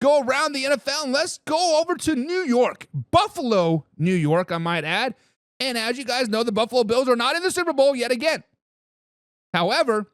go around the NFL and let's go over to New York, Buffalo, New York, I might add. And as you guys know, the Buffalo Bills are not in the Super Bowl yet again. However,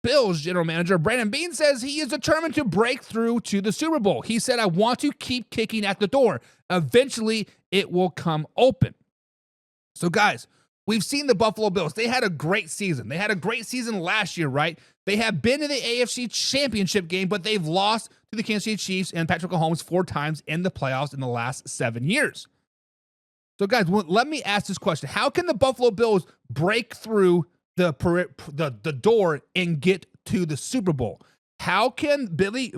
Bills general manager Brandon Beane says he is determined to break through to the Super Bowl. He said, I want to keep kicking at the door. Eventually, it will come open. So, guys, we've seen the Buffalo Bills. They had a great season. They had a great season last year, right? They have been in the AFC Championship game, but they've lost to the Kansas City Chiefs and Patrick Mahomes 4 times in the playoffs in the last 7 years. So, guys, let me ask this question. How can the Buffalo Bills break through the door and get to the Super Bowl? How can Brandon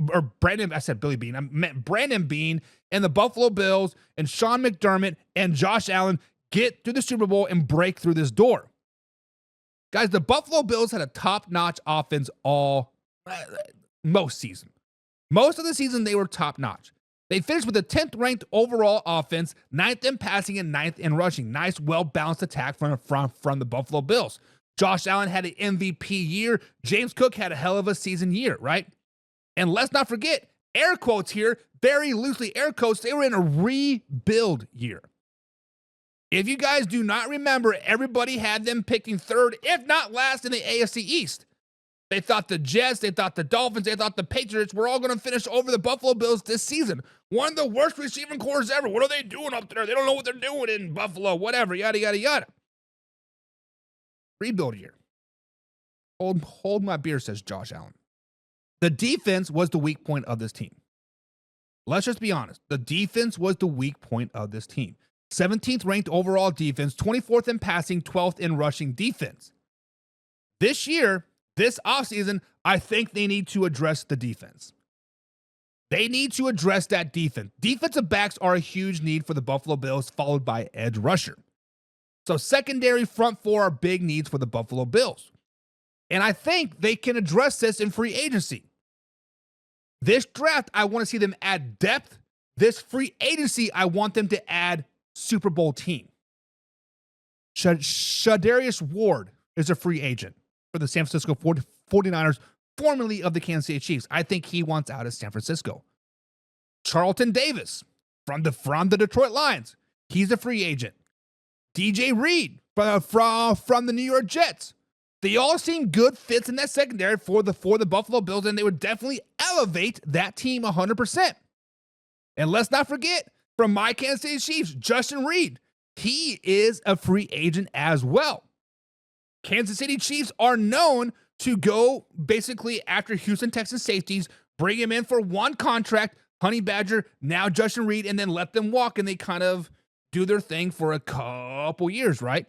Beane and the Buffalo Bills and Sean McDermott and Josh Allen get to the Super Bowl and break through this door? Guys, the Buffalo Bills had a top-notch offense most season. Most of the season, they were top-notch. They finished with a 10th ranked overall offense, 9th in passing and 9th in rushing. Nice, well-balanced attack from the Buffalo Bills. Josh Allen had an MVP year. James Cook had a hell of a season year, right? And let's not forget, air quotes here, very loosely air quotes, they were in a rebuild year. If you guys do not remember, everybody had them picking third, if not last, in the AFC East. They thought the Jets, they thought the Dolphins, they thought the Patriots were all going to finish over the Buffalo Bills this season. One of the worst receiving cores ever. What are they doing up there? They don't know what they're doing in Buffalo, whatever, yada, yada, yada. Rebuild year. Hold my beer, says Josh Allen. The defense was the weak point of this team. Let's just be honest. The defense was the weak point of this team. 17th ranked overall defense, 24th in passing, 12th in rushing defense. This year, this offseason, I think they need to address the defense. They need to address that defense. Defensive backs are a huge need for the Buffalo Bills, followed by edge rusher. So secondary, front four are big needs for the Buffalo Bills. And I think they can address this in free agency. This draft, I want to see them add depth. This free agency, I want them to add Super Bowl team. Shadarius Ward is a free agent for the San Francisco 49ers, formerly of the Kansas City Chiefs. I think he wants out of San Francisco. Charlton Davis from the Detroit Lions. He's a free agent. DJ Reed from the New York Jets. They all seem good fits in that secondary for the Buffalo Bills, and they would definitely elevate that team 100%. And let's not forget, from my Kansas City Chiefs, Justin Reed. He is a free agent as well. Kansas City Chiefs are known to go basically after Houston Texans safeties, bring him in for one contract, Honey Badger, now Justin Reed, and then let them walk, and they kind of do their thing for a couple years, right?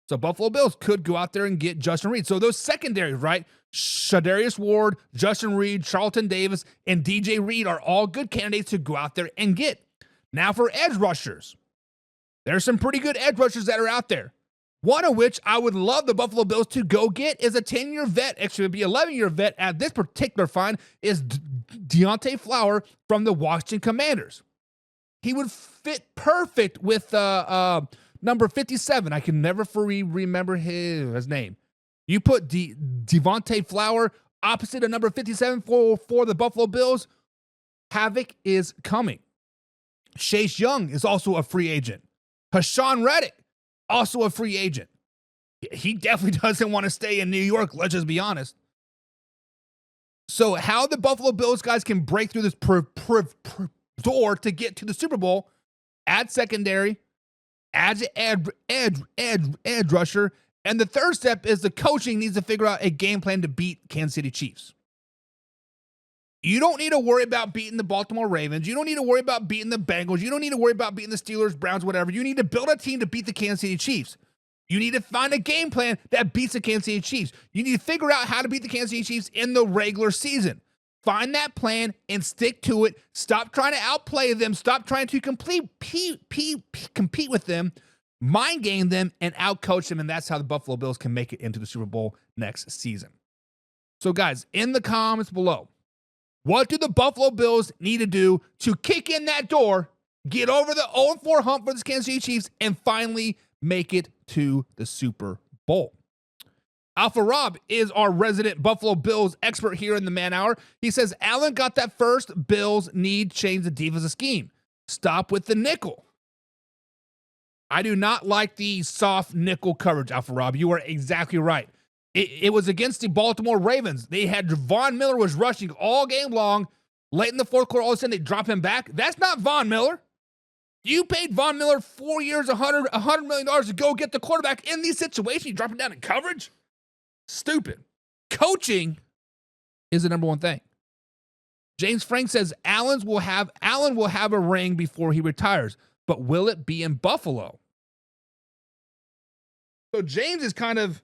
So Buffalo Bills could go out there and get Justin Reed. So those secondaries, right? Shadarius Ward, Justin Reed, Charlton Davis, and DJ Reed are all good candidates to go out there and get. Now for edge rushers. There's some pretty good edge rushers that are out there. One of which I would love the Buffalo Bills to go get is a 10-year vet, actually it would be 11-year vet at this particular find, is Deontay Flower from the Washington Commanders. He would fit perfect with number 57. I can never remember his name. You put Devontae Flower opposite of number 57 for the Buffalo Bills, havoc is coming. Chase Young is also a free agent. Hassan Reddick, also a free agent. He definitely doesn't want to stay in New York, let's just be honest. So how the Buffalo Bills guys can break through this door to get to the Super Bowl, add secondary, add edge rusher, and the third step is the coaching needs to figure out a game plan to beat Kansas City Chiefs. You don't need to worry about beating the Baltimore Ravens. You don't need to worry about beating the Bengals. You don't need to worry about beating the Steelers, Browns, whatever. You need to build a team to beat the Kansas City Chiefs. You need to find a game plan that beats the Kansas City Chiefs. You need to figure out how to beat the Kansas City Chiefs in the regular season. Find that plan and stick to it. Stop trying to outplay them. Stop trying to compete with them, mind game them, and outcoach them. And that's how the Buffalo Bills can make it into the Super Bowl next season. So, guys, in the comments below, what do the Buffalo Bills need to do to kick in that door, get over the 0-4 hump for the Kansas City Chiefs, and finally make it to the Super Bowl? Alpha Rob is our resident Buffalo Bills expert here in the Man Hour. He says, Allen got that first. Bills need change the defensive scheme. Stop with the nickel. I do not like the soft nickel coverage, Alpha Rob. You are exactly right. It was against the Baltimore Ravens. They had Von Miller was rushing all game long. Late in the fourth quarter, all of a sudden they drop him back. That's not Von Miller. You paid Von Miller 4 years, $100 million to go get the quarterback in these situations. You drop him down in coverage? Stupid. Coaching is the number one thing. James Frank says Allen will have a ring before he retires, but will it be in Buffalo? So James is kind of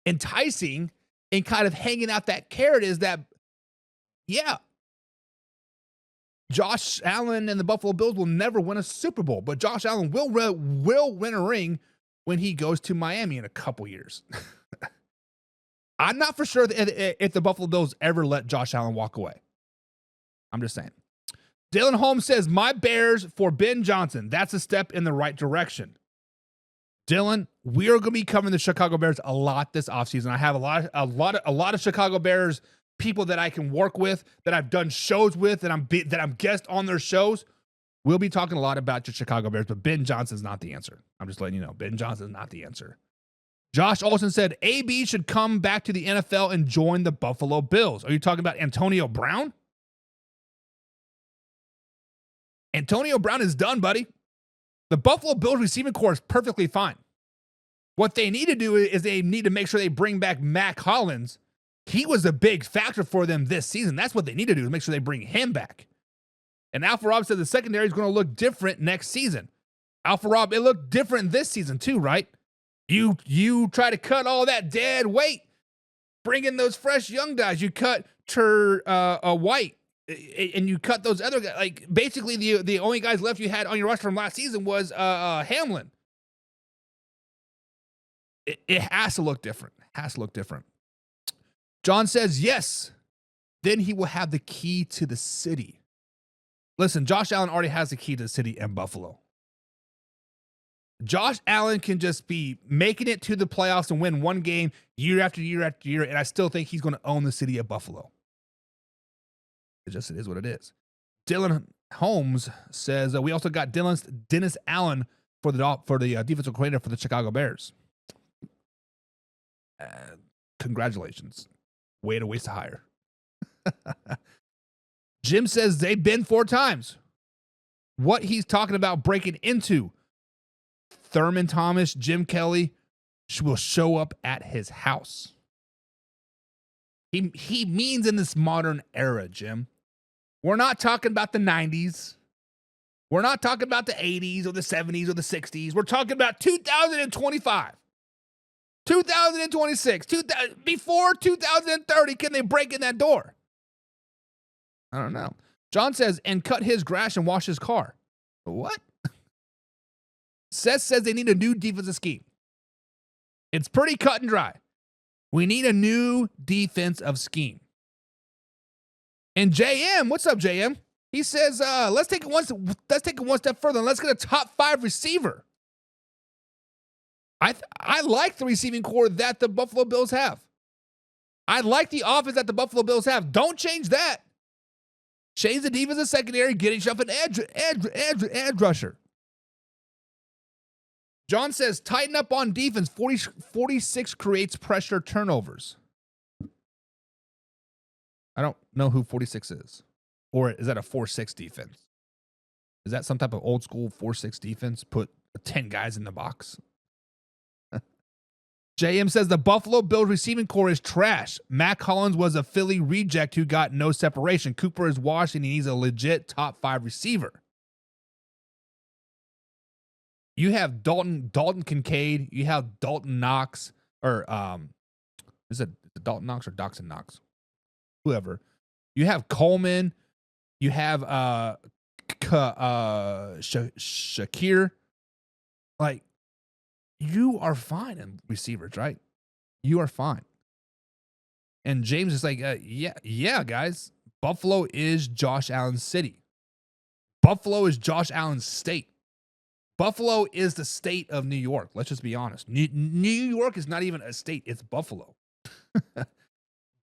enticing and kind of hanging out that carrot is that, yeah, Josh Allen and the Buffalo Bills will never win a Super Bowl, but Josh Allen will win a ring when he goes to Miami in a couple years. I'm not for sure if the Buffalo Bills ever let Josh Allen walk away. I'm just saying. Dylan Holmes says, my Bears for Ben Johnson. That's a step in the right direction. Dylan, we are going to be covering the Chicago Bears a lot this offseason. I have a lot of Chicago Bears people that I can work with, that I've done shows with, that I'm guest on their shows. We'll be talking a lot about your Chicago Bears, but Ben Johnson's not the answer. I'm just letting you know. Ben Johnson's not the answer. Josh Olson said, AB should come back to the NFL and join the Buffalo Bills. Are you talking about Antonio Brown? Antonio Brown is done, buddy. The Buffalo Bills receiving corps is perfectly fine. What they need to do is they need to make sure they bring back Mack Hollins. He was a big factor for them this season. That's what they need to do, is make sure they bring him back. And Alpha Rob said the secondary is going to look different next season. Alpha Rob, it looked different this season too, right? You try to cut all that dead weight, bring in those fresh young guys. You cut White, and you cut those other guys. Like, basically, the only guys left you had on your roster from last season was Hamlin. It has to look different. It has to look different. John says, yes, then he will have the key to the city. Listen, Josh Allen already has the key to the city in Buffalo. Josh Allen can just be making it to the playoffs and win one game year after year after year, and I still think he's going to own the city of Buffalo. It is what it is. Dylan Holmes says, we also got Dennis Allen for the defensive coordinator for the Chicago Bears. Congratulations. Way to waste a hire. Jim says they've been 4 times. What he's talking about breaking into, Thurman Thomas, Jim Kelly will show up at his house. He means in this modern era, Jim. We're not talking about the 90s. We're not talking about the 80s or the 70s or the 60s. We're talking about 2025. 2026, before 2030, can they break in that door? I don't know. John says, and cut his grass and wash his car. What? Seth says they need a new defensive scheme. It's pretty cut and dry. We need a new defensive scheme. And JM, what's up, JM? He says, let's take it one step further and let's get a top 5 receiver. I like the receiving core that the Buffalo Bills have. I like the offense that the Buffalo Bills have. Don't change that. Change the defensive secondary, get yourself an edge rusher. John says, tighten up on defense. 46 creates pressure turnovers. I don't know who 46 is. Or is that a 4-6 defense? Is that some type of old school 4-6 defense? Put 10 guys in the box? JM says the Buffalo Bills receiving core is trash. Mack Hollins was a Philly reject who got no separation. Cooper is washed and he needs a legit top 5 receiver. You have Dalton Kincaid. You have Dalton Knox. Or is it Dalton Knox or Doxson Knox? Whoever. You have Coleman. You have Shakir. Like, you are fine in receivers, right? You are fine. And James is like, yeah, guys. Buffalo is Josh Allen's city. Buffalo is Josh Allen's state. Buffalo is the state of New York. Let's just be honest. New York is not even a state. It's Buffalo.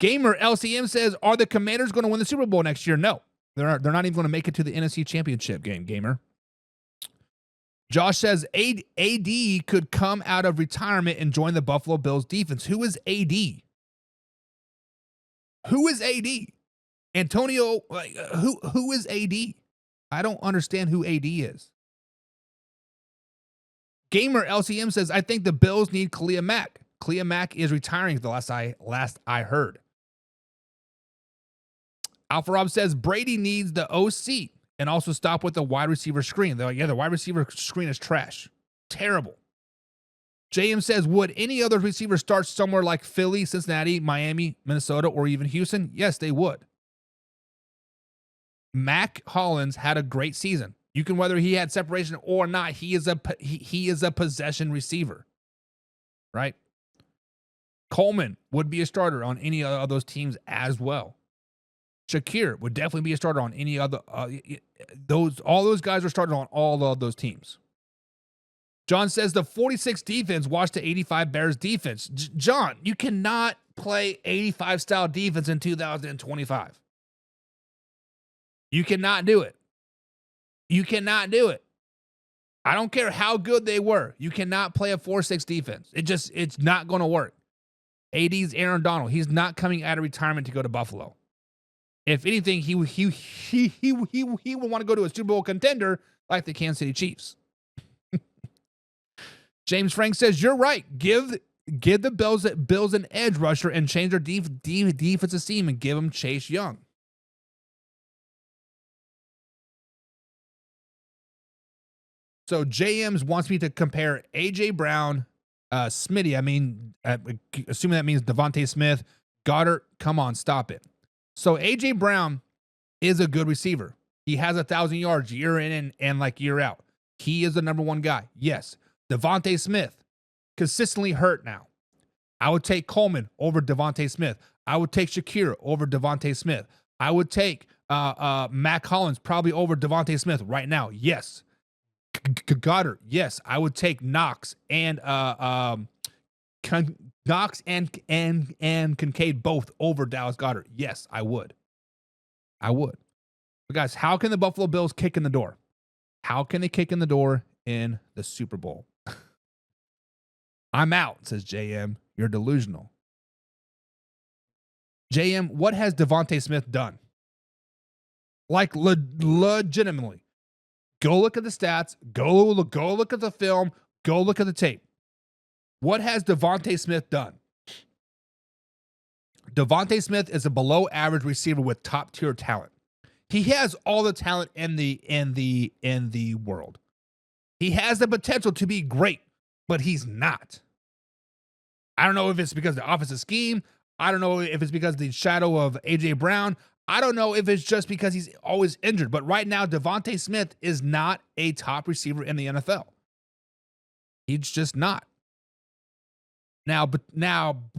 Gamer LCM says, are the Commanders going to win the Super Bowl next year? No. They're not even going to make it to the NFC Championship game, Gamer. Josh says, AD could come out of retirement and join the Buffalo Bills defense. Who is AD? Who is AD? Antonio, who is AD? I don't understand who AD is. Gamer LCM says, I think the Bills need Khalil Mack. Khalil Mack is retiring the last I heard. Alpha Rob says, Brady needs the OC and also stop with the wide receiver screen. They're like, yeah, the wide receiver screen is trash. Terrible. JM says, would any other receiver start somewhere like Philly, Cincinnati, Miami, Minnesota, or even Houston? Yes, they would. Mac Hollins had a great season. You can, whether he had separation or not, he is a possession receiver, right? Coleman would be a starter on any of those teams as well. Shakir would definitely be a starter on any other. All those guys are starting on all of those teams. John says the 46 defense watched the 85 Bears defense. John, you cannot play 85 style defense in 2025. You cannot do it. You cannot do it. I don't care how good they were. You cannot play a 4-6 defense. It's not going to work. AD's Aaron Donald. He's not coming out of retirement to go to Buffalo. If anything, he would want to go to a Super Bowl contender like the Kansas City Chiefs. James Frank says, you're right. Give the Bills an edge rusher and change their defensive scheme and give them Chase Young. So JMs wants me to compare A.J. Brown, Smitty, assuming that means Devontae Smith, Goddard, come on, stop it. So A.J. Brown is a good receiver. He has 1,000 yards year in and like year out. He is the number one guy. Yes. Devontae Smith, consistently hurt now. I would take Coleman over Devontae Smith. I would take Shakir over Devontae Smith. I would take Mac Hollins probably over Devontae Smith right now. Yes. Goddard, yes, I would take Knox and Kincaid both over Dallas Goedert. Yes, I would. But guys, how can the Buffalo Bills kick in the door? How can they kick in the door in the Super Bowl? I'm out, says JM. You're delusional. JM, what has Devontae Smith done? Like legitimately. Go look at the stats. Go look at the film. Go look at the tape. What has Devontae Smith done? Devontae Smith is a below average receiver with top tier talent. He has all the talent in the world. He has the potential to be great, but he's not. I don't know if it's because of the offensive scheme. I don't know if it's because of the shadow of A.J. Brown. I don't know if it's just because he's always injured, but right now, Devontae Smith is not a top receiver in the NFL. He's just not. Now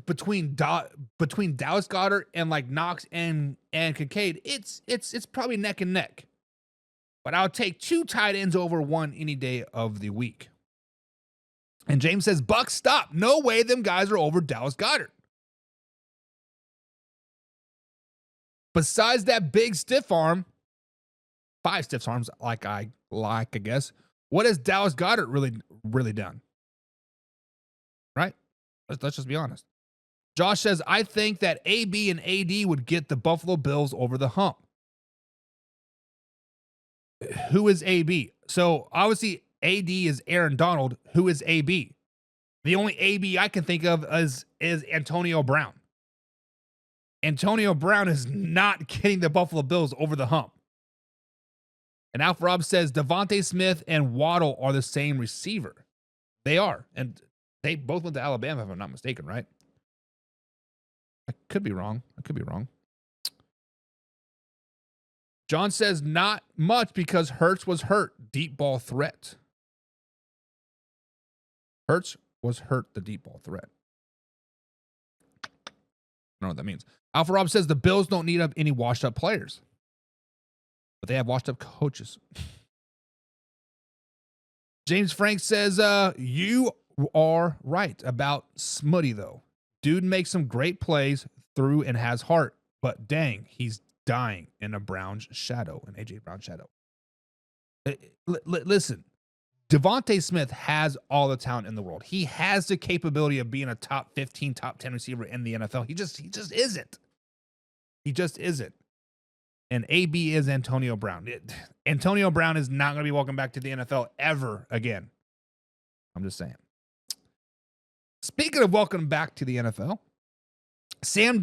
between Dallas Goedert and like Knox and Kincaid, it's probably neck and neck. But I'll take 2 tight ends over 1 any day of the week. And James says, Buck, stop. No way them guys are over Dallas Goedert. Besides that big stiff arm, 5 stiff arms, I guess. What has Dallas Goedert really done? Right? Let's just be honest. Josh says, I think that AB and AD would get the Buffalo Bills over the hump. Who is AB? So obviously AD is Aaron Donald. Who is AB? The only AB I can think of is Antonio Brown. Antonio Brown is not getting the Buffalo Bills over the hump. And Alpha Rob says Devontae Smith and Waddle are the same receiver. They are. And they both went to Alabama, if I'm not mistaken, right? I could be wrong. John says not much because Hurts was hurt. Deep ball threat. Hurts was hurt, the deep ball threat. I don't know what that means. Alpha Rob says the Bills don't need any washed up players, but they have washed up coaches. James Frank says, you are right about Smutty, though. Dude makes some great plays through and has heart, but dang, he's dying in a Brown's shadow, an A.J. Brown shadow. Listen, Devontae Smith has all the talent in the world. He has the capability of being a top 15, top 10 receiver in the NFL. He just isn't. He just isn't. And AB is Antonio Brown. Antonio Brown is not going to be welcome back to the NFL ever again. I'm just saying. Speaking of welcome back to the NFL, Sam